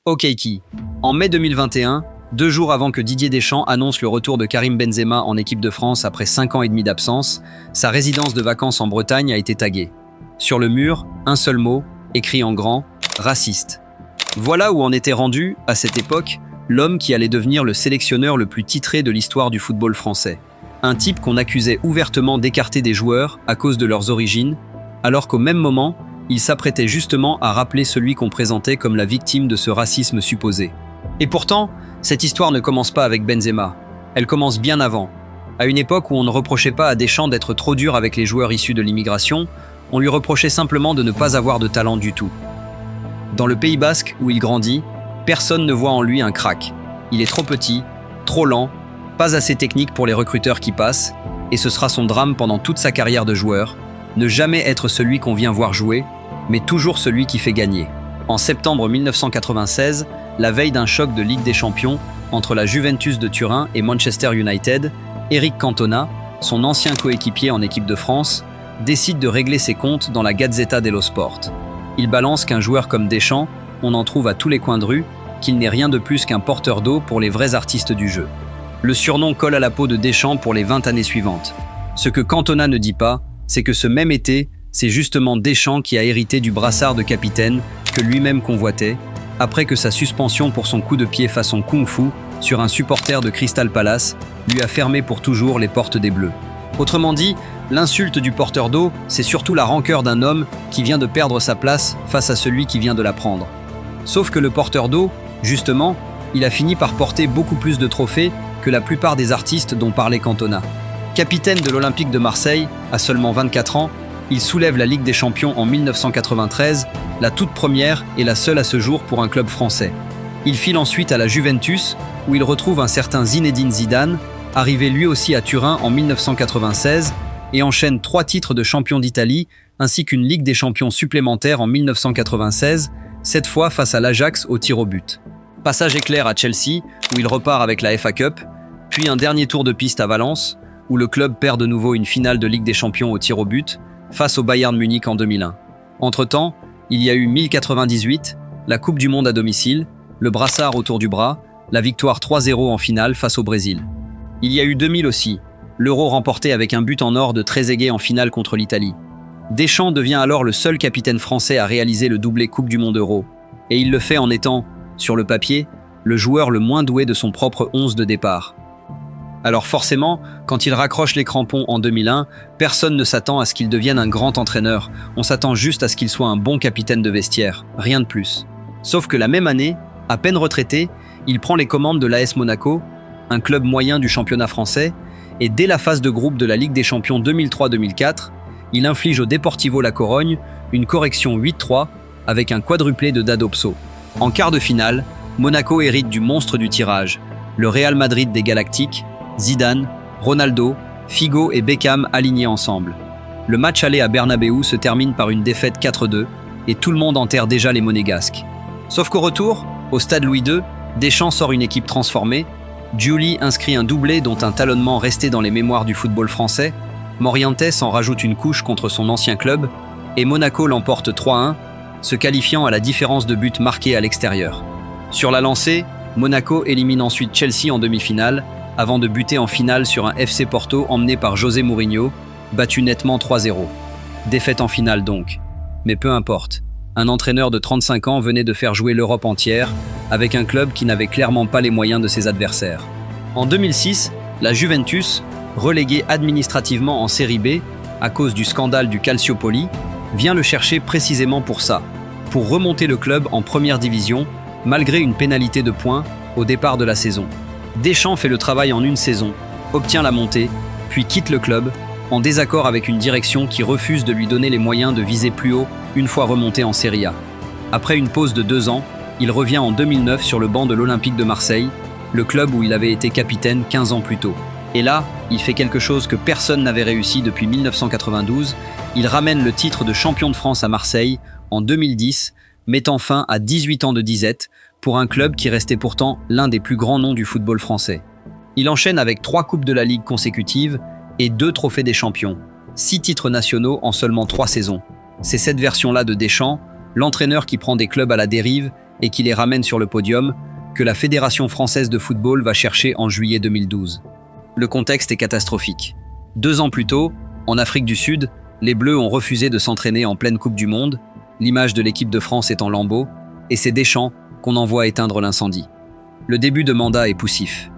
Okeyki. En mai 2021, 2 jours avant que Didier Deschamps annonce le retour de Karim Benzema en équipe de France après 5 ans et demi d'absence, sa résidence de vacances en Bretagne a été taguée. Sur le mur, un seul mot, écrit en grand, raciste. Voilà où en était rendu, à cette époque, l'homme qui allait devenir le sélectionneur le plus titré de l'histoire du football français. Un type qu'on accusait ouvertement d'écarter des joueurs à cause de leurs origines, alors qu'au même moment, il s'apprêtait justement à rappeler celui qu'on présentait comme la victime de ce racisme supposé. Et pourtant, cette histoire ne commence pas avec Benzema. Elle commence bien avant. À une époque où on ne reprochait pas à Deschamps d'être trop dur avec les joueurs issus de l'immigration, on lui reprochait simplement de ne pas avoir de talent du tout. Dans le Pays basque où il grandit, personne ne voit en lui un crack. Il est trop petit, trop lent, pas assez technique pour les recruteurs qui passent, et ce sera son drame pendant toute sa carrière de joueur, ne jamais être celui qu'on vient voir jouer, mais toujours celui qui fait gagner. En septembre 1996, la veille d'un choc de Ligue des Champions entre la Juventus de Turin et Manchester United, Eric Cantona, son ancien coéquipier en équipe de France, décide de régler ses comptes dans la Gazzetta dello Sport. Il balance qu'un joueur comme Deschamps, on en trouve à tous les coins de rue, qu'il n'est rien de plus qu'un porteur d'eau pour les vrais artistes du jeu. Le surnom colle à la peau de Deschamps pour les 20 années suivantes. Ce que Cantona ne dit pas, c'est que ce même été, c'est justement Deschamps qui a hérité du brassard de capitaine que lui-même convoitait, après que sa suspension pour son coup de pied façon kung-fu sur un supporter de Crystal Palace lui a fermé pour toujours les portes des Bleus. Autrement dit, l'insulte du porteur d'eau, c'est surtout la rancœur d'un homme qui vient de perdre sa place face à celui qui vient de la prendre. Sauf que le porteur d'eau, justement, il a fini par porter beaucoup plus de trophées que la plupart des artistes dont parlait Cantona. Capitaine de l'Olympique de Marseille, à seulement 24 ans, il soulève la Ligue des Champions en 1993, la toute première et la seule à ce jour pour un club français. Il file ensuite à la Juventus, où il retrouve un certain Zinedine Zidane, arrivé lui aussi à Turin en 1996, et enchaîne 3 titres de champion d'Italie, ainsi qu'une Ligue des Champions supplémentaire en 1996, cette fois face à l'Ajax au tir au but. Passage éclair à Chelsea, où il repart avec la FA Cup, puis un dernier tour de piste à Valence, où le club perd de nouveau une finale de Ligue des Champions au tir au but, face au Bayern Munich en 2001. Entre-temps, il y a eu 1098, la Coupe du Monde à domicile, le brassard autour du bras, la victoire 3-0 en finale face au Brésil. Il y a eu 2000 aussi, l'Euro remporté avec un but en or de Trezeguet en finale contre l'Italie. Deschamps devient alors le seul capitaine français à réaliser le doublé Coupe du Monde Euro, et il le fait en étant, sur le papier, le joueur le moins doué de son propre 11 de départ. Alors forcément, quand il raccroche les crampons en 2001, personne ne s'attend à ce qu'il devienne un grand entraîneur, on s'attend juste à ce qu'il soit un bon capitaine de vestiaire, rien de plus. Sauf que la même année, à peine retraité, il prend les commandes de l'AS Monaco, un club moyen du championnat français, et dès la phase de groupe de la Ligue des Champions 2003-2004, il inflige au Deportivo La Corogne une correction 8-3 avec un quadruplé de Dado Pso. En quart de finale, Monaco hérite du monstre du tirage, le Real Madrid des Galactiques, Zidane, Ronaldo, Figo et Beckham alignés ensemble. Le match aller à Bernabéu se termine par une défaite 4-2 et tout le monde enterre déjà les monégasques. Sauf qu'au retour, au stade Louis II, Deschamps sort une équipe transformée, Giuli inscrit un doublé dont un talonnement resté dans les mémoires du football français, Morientes en rajoute une couche contre son ancien club et Monaco l'emporte 3-1, se qualifiant à la différence de buts marqués à l'extérieur. Sur la lancée, Monaco élimine ensuite Chelsea en demi-finale, avant de buter en finale sur un FC Porto emmené par José Mourinho, battu nettement 3-0. Défaite en finale donc. Mais peu importe. Un entraîneur de 35 ans venait de faire jouer l'Europe entière, avec un club qui n'avait clairement pas les moyens de ses adversaires. En 2006, la Juventus, reléguée administrativement en Série B, à cause du scandale du Calciopoli, vient le chercher précisément pour ça, pour remonter le club en première division, malgré une pénalité de points au départ de la saison. Deschamps fait le travail en une saison, obtient la montée, puis quitte le club, en désaccord avec une direction qui refuse de lui donner les moyens de viser plus haut une fois remonté en Serie A. Après une pause de 2 ans, il revient en 2009 sur le banc de l'Olympique de Marseille, le club où il avait été capitaine 15 ans plus tôt. Et là, il fait quelque chose que personne n'avait réussi depuis 1992, il ramène le titre de champion de France à Marseille en 2010, mettant fin à 18 ans de disette, pour un club qui restait pourtant l'un des plus grands noms du football français. Il enchaîne avec 3 coupes de la Ligue consécutives et 2 trophées des champions, 6 titres nationaux en seulement 3 saisons. C'est cette version-là de Deschamps, l'entraîneur qui prend des clubs à la dérive et qui les ramène sur le podium, que la Fédération française de football va chercher en juillet 2012. Le contexte est catastrophique. 2 ans plus tôt, en Afrique du Sud, les Bleus ont refusé de s'entraîner en pleine Coupe du Monde, l'image de l'équipe de France est en lambeaux, et c'est Deschamps qu'on envoie éteindre l'incendie. Le début de mandat est poussif.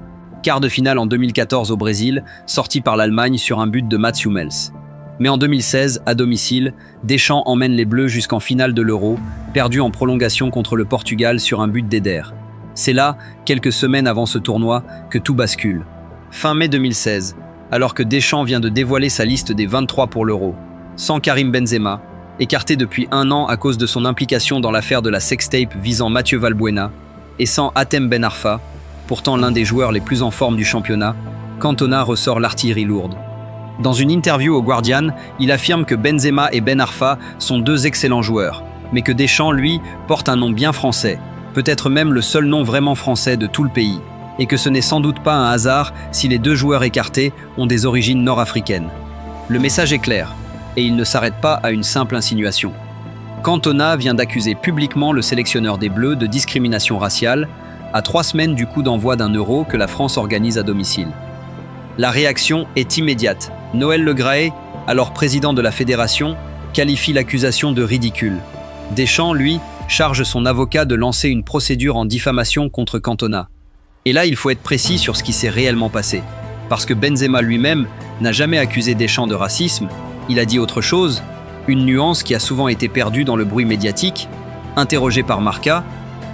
Quart de finale en 2014 au Brésil, sorti par l'Allemagne sur un but de Mats Hummels. Mais en 2016, à domicile, Deschamps emmène les Bleus jusqu'en finale de l'Euro, perdu en prolongation contre le Portugal sur un but d'Eder. C'est là, quelques semaines avant ce tournoi, que tout bascule. Fin mai 2016, alors que Deschamps vient de dévoiler sa liste des 23 pour l'Euro, sans Karim Benzema, écarté depuis 1 an à cause de son implication dans l'affaire de la sextape visant Mathieu Valbuena, et sans Hatem Ben Arfa, pourtant l'un des joueurs les plus en forme du championnat, Cantona ressort l'artillerie lourde. Dans une interview au Guardian, il affirme que Benzema et Ben Arfa sont 2 excellents joueurs, mais que Deschamps, lui, porte un nom bien français, peut-être même le seul nom vraiment français de tout le pays, et que ce n'est sans doute pas un hasard si les 2 joueurs écartés ont des origines nord-africaines. Le message est clair, et il ne s'arrête pas à une simple insinuation. Cantona vient d'accuser publiquement le sélectionneur des Bleus de discrimination raciale, à 3 semaines du coup d'envoi d'un Euro que la France organise à domicile. La réaction est immédiate. Noël Le Graët, alors président de la fédération, qualifie l'accusation de ridicule. Deschamps, lui, charge son avocat de lancer une procédure en diffamation contre Cantona. Et là, il faut être précis sur ce qui s'est réellement passé. Parce que Benzema lui-même n'a jamais accusé Deschamps de racisme, il a dit autre chose, une nuance qui a souvent été perdue dans le bruit médiatique. Interrogé par Marca,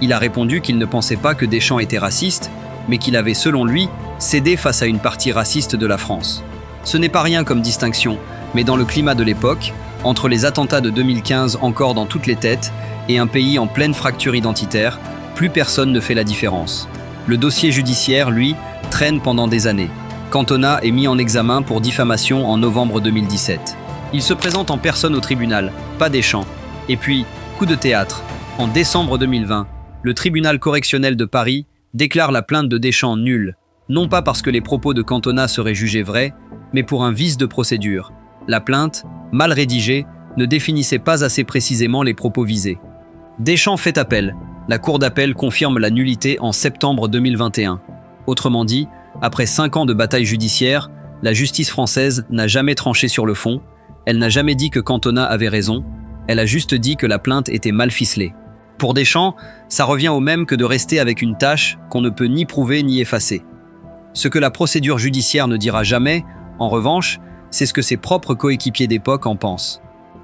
il a répondu qu'il ne pensait pas que Deschamps était raciste, mais qu'il avait, selon lui, cédé face à une partie raciste de la France. Ce n'est pas rien comme distinction, mais dans le climat de l'époque, entre les attentats de 2015 encore dans toutes les têtes et un pays en pleine fracture identitaire, plus personne ne fait la différence. Le dossier judiciaire, lui, traîne pendant des années. Cantona est mis en examen pour diffamation en novembre 2017. Il se présente en personne au tribunal, pas Deschamps. Et puis, coup de théâtre. En décembre 2020, le tribunal correctionnel de Paris déclare la plainte de Deschamps nulle, non pas parce que les propos de Cantona seraient jugés vrais, mais pour un vice de procédure. La plainte, mal rédigée, ne définissait pas assez précisément les propos visés. Deschamps fait appel. La cour d'appel confirme la nullité en septembre 2021. Autrement dit, après 5 ans de bataille judiciaire, la justice française n'a jamais tranché sur le fond, elle n'a jamais dit que Cantona avait raison, elle a juste dit que la plainte était mal ficelée. Pour Deschamps, ça revient au même que de rester avec une tâche qu'on ne peut ni prouver ni effacer. Ce que la procédure judiciaire ne dira jamais, en revanche, c'est ce que ses propres coéquipiers d'époque en pensent.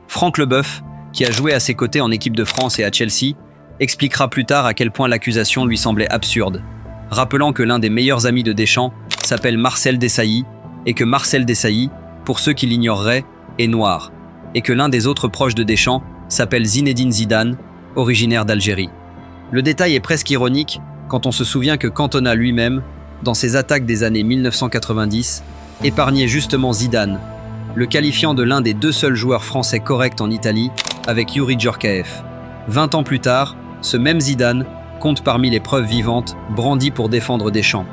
Franck Leboeuf, qui a joué à ses côtés en équipe de France et à Chelsea, expliquera plus tard à quel point l'accusation lui semblait absurde, rappelant que l'un des meilleurs amis de Deschamps s'appelle Marcel Desailly, et que Marcel Desailly, pour ceux qui l'ignoreraient, est noir, et que l'un des autres proches de Deschamps s'appelle Zinedine Zidane, originaire d'Algérie. Le détail est presque ironique quand on se souvient que Cantona lui-même, dans ses attaques des années 1990, épargnait justement Zidane, le qualifiant de l'un des 2 seuls joueurs français corrects en Italie avec Youri Djorkaeff. 20 ans plus tard, ce même Zidane compte parmi les preuves vivantes brandies pour défendre Deschamps.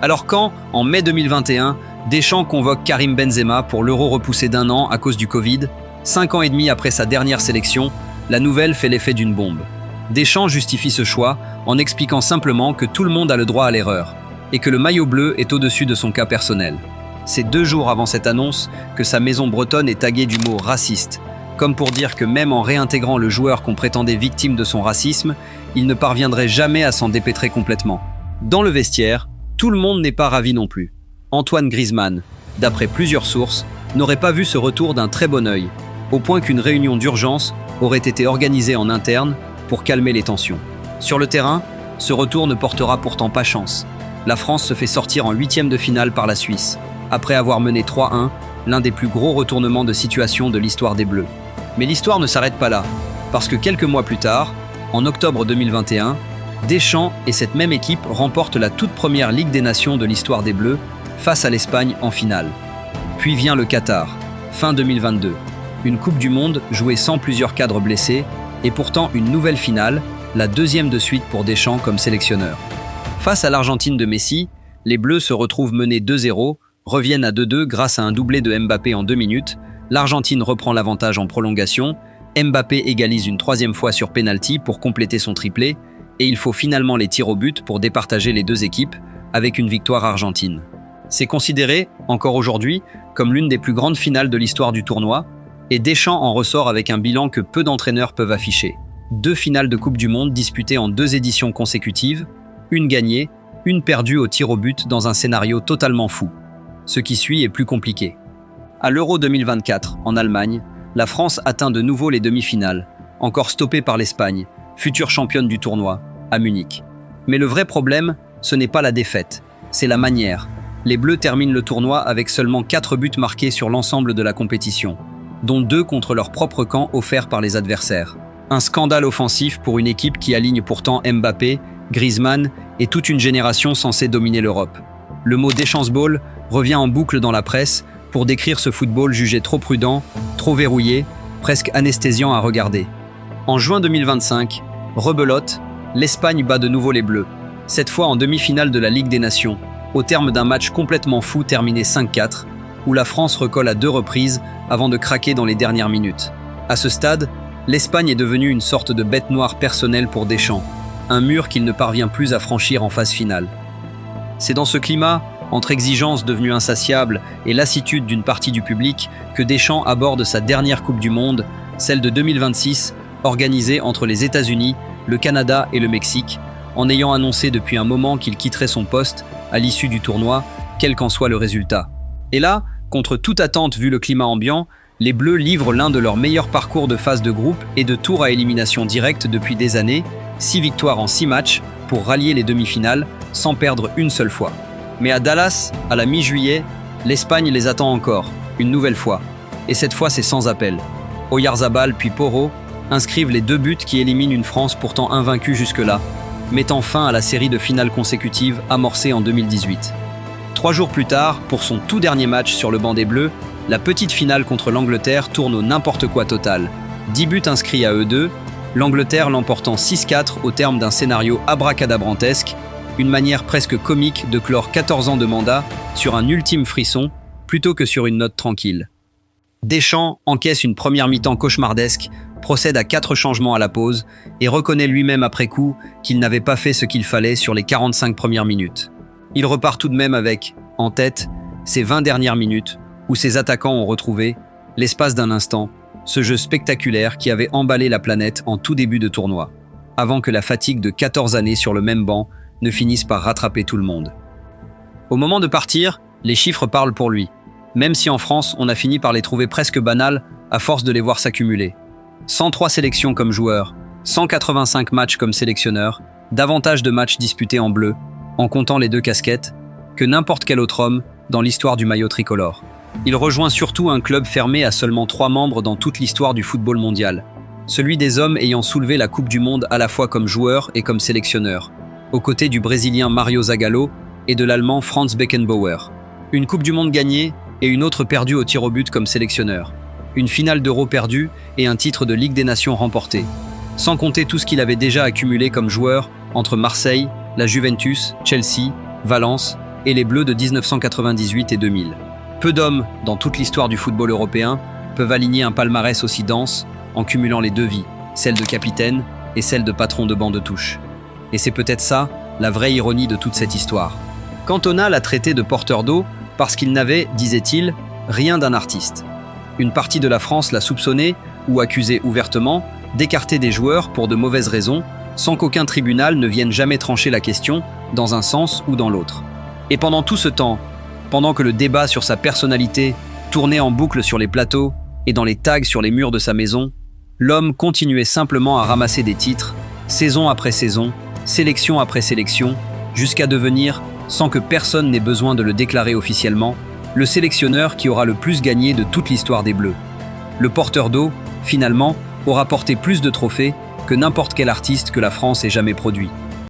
Alors quand, en mai 2021, Deschamps convoque Karim Benzema pour l'Euro repoussé d'1 an à cause du Covid, 5 ans et demi après sa dernière sélection, la nouvelle fait l'effet d'une bombe. Deschamps justifie ce choix en expliquant simplement que tout le monde a le droit à l'erreur et que le maillot bleu est au-dessus de son cas personnel. C'est 2 jours avant cette annonce que sa maison bretonne est taguée du mot « raciste », comme pour dire que même en réintégrant le joueur qu'on prétendait victime de son racisme, il ne parviendrait jamais à s'en dépêtrer complètement. Dans le vestiaire, tout le monde n'est pas ravi non plus. Antoine Griezmann, d'après plusieurs sources, n'aurait pas vu ce retour d'un très bon œil, au point qu'une réunion d'urgence aurait été organisée en interne pour calmer les tensions. Sur le terrain, ce retour ne portera pourtant pas chance. La France se fait sortir en 8e de finale par la Suisse, après avoir mené 3-1, l'un des plus gros retournements de situation de l'histoire des Bleus. Mais l'histoire ne s'arrête pas là, parce que quelques mois plus tard, en octobre 2021, Deschamps et cette même équipe remportent la toute première Ligue des Nations de l'histoire des Bleus face à l'Espagne en finale. Puis vient le Qatar, fin 2022. Une Coupe du Monde jouée sans plusieurs cadres blessés et pourtant une nouvelle finale, la 2e de suite pour Deschamps comme sélectionneur. Face à l'Argentine de Messi, les Bleus se retrouvent menés 2-0, reviennent à 2-2 grâce à un doublé de Mbappé en 2 minutes, l'Argentine reprend l'avantage en prolongation, Mbappé égalise une 3e fois sur pénalty pour compléter son triplé, et il faut finalement les tirs au but pour départager les deux équipes, avec une victoire argentine. C'est considéré, encore aujourd'hui, comme l'une des plus grandes finales de l'histoire du tournoi, et Deschamps en ressort avec un bilan que peu d'entraîneurs peuvent afficher. 2 finales de Coupe du Monde disputées en 2 éditions consécutives, une gagnée, une perdue au tir au but dans un scénario totalement fou. Ce qui suit est plus compliqué. À l'Euro 2024, en Allemagne, la France atteint de nouveau les demi-finales, encore stoppée par l'Espagne, future championne du tournoi, à Munich. Mais le vrai problème, ce n'est pas la défaite, c'est la manière. Les Bleus terminent le tournoi avec seulement 4 buts marqués sur l'ensemble de la compétition, dont 2 contre leur propre camp offerts par les adversaires. Un scandale offensif pour une équipe qui aligne pourtant Mbappé, Griezmann et toute une génération censée dominer l'Europe. Le mot Deschamps Ball revient en boucle dans la presse pour décrire ce football jugé trop prudent, trop verrouillé, presque anesthésiant à regarder. En juin 2025, rebelote, l'Espagne bat de nouveau les Bleus, cette fois en demi-finale de la Ligue des Nations, au terme d'un match complètement fou terminé 5-4, où la France recolle à 2 reprises avant de craquer dans les dernières minutes. À ce stade, l'Espagne est devenue une sorte de bête noire personnelle pour Deschamps, un mur qu'il ne parvient plus à franchir en phase finale. C'est dans ce climat, entre exigence devenue insatiable et lassitude d'une partie du public, que Deschamps aborde sa dernière Coupe du Monde, celle de 2026, organisée entre les États-Unis, le Canada et le Mexique, en ayant annoncé depuis un moment qu'il quitterait son poste à l'issue du tournoi, quel qu'en soit le résultat. Et là, contre toute attente vu le climat ambiant, les Bleus livrent l'un de leurs meilleurs parcours de phase de groupe et de tour à élimination directe depuis des années, 6 victoires en 6 matchs pour rallier les demi-finales sans perdre une seule fois. Mais à Dallas, à la mi-juillet, l'Espagne les attend encore, une nouvelle fois. Et cette fois, c'est sans appel. Oyarzabal puis Porro inscrivent les 2 buts qui éliminent une France pourtant invaincue jusque-là, mettant fin à la série de finales consécutives amorcée en 2018. 3 jours plus tard, pour son tout dernier match sur le banc des Bleus, la petite finale contre l'Angleterre tourne au n'importe quoi total. 10 buts inscrits à eux deux, l'Angleterre l'emportant 6-4 au terme d'un scénario abracadabrantesque, une manière presque comique de clore 14 ans de mandat sur un ultime frisson plutôt que sur une note tranquille. Deschamps encaisse une première mi-temps cauchemardesque, procède à 4 changements à la pause et reconnaît lui-même après coup qu'il n'avait pas fait ce qu'il fallait sur les 45 premières minutes. Il repart tout de même avec, en tête, ses 20 dernières minutes où ses attaquants ont retrouvé, l'espace d'un instant, ce jeu spectaculaire qui avait emballé la planète en tout début de tournoi, avant que la fatigue de 14 années sur le même banc ne finisse par rattraper tout le monde. Au moment de partir, les chiffres parlent pour lui, même si en France on a fini par les trouver presque banals à force de les voir s'accumuler. 103 sélections comme joueur, 185 matchs comme sélectionneur, davantage de matchs disputés en bleu, en comptant les 2 casquettes, que n'importe quel autre homme dans l'histoire du maillot tricolore. Il rejoint surtout un club fermé à seulement 3 membres dans toute l'histoire du football mondial, celui des hommes ayant soulevé la Coupe du Monde à la fois comme joueur et comme sélectionneur, aux côtés du Brésilien Mario Zagallo et de l'Allemand Franz Beckenbauer. Une Coupe du Monde gagnée et une autre perdue au tir au but comme sélectionneur. Une finale d'Euro perdue et un titre de Ligue des Nations remporté. Sans compter tout ce qu'il avait déjà accumulé comme joueur entre Marseille, la Juventus, Chelsea, Valence et les Bleus de 1998 et 2000. Peu d'hommes, dans toute l'histoire du football européen, peuvent aligner un palmarès aussi dense en cumulant les 2 vies, celle de capitaine et celle de patron de banc de touche. Et c'est peut-être ça, la vraie ironie de toute cette histoire. Cantona l'a traité de porteur d'eau parce qu'il n'avait, disait-il, rien d'un artiste. Une partie de la France l'a soupçonné, ou accusé ouvertement, d'écarter des joueurs pour de mauvaises raisons, sans qu'aucun tribunal ne vienne jamais trancher la question, dans un sens ou dans l'autre. Et pendant tout ce temps, pendant que le débat sur sa personnalité tournait en boucle sur les plateaux et dans les tags sur les murs de sa maison, l'homme continuait simplement à ramasser des titres, saison après saison, sélection après sélection, jusqu'à devenir, sans que personne n'ait besoin de le déclarer officiellement, le sélectionneur qui aura le plus gagné de toute l'histoire des Bleus. Le porteur d'eau, finalement, aura porté plus de trophées que n'importe quel artiste que la France ait jamais produit.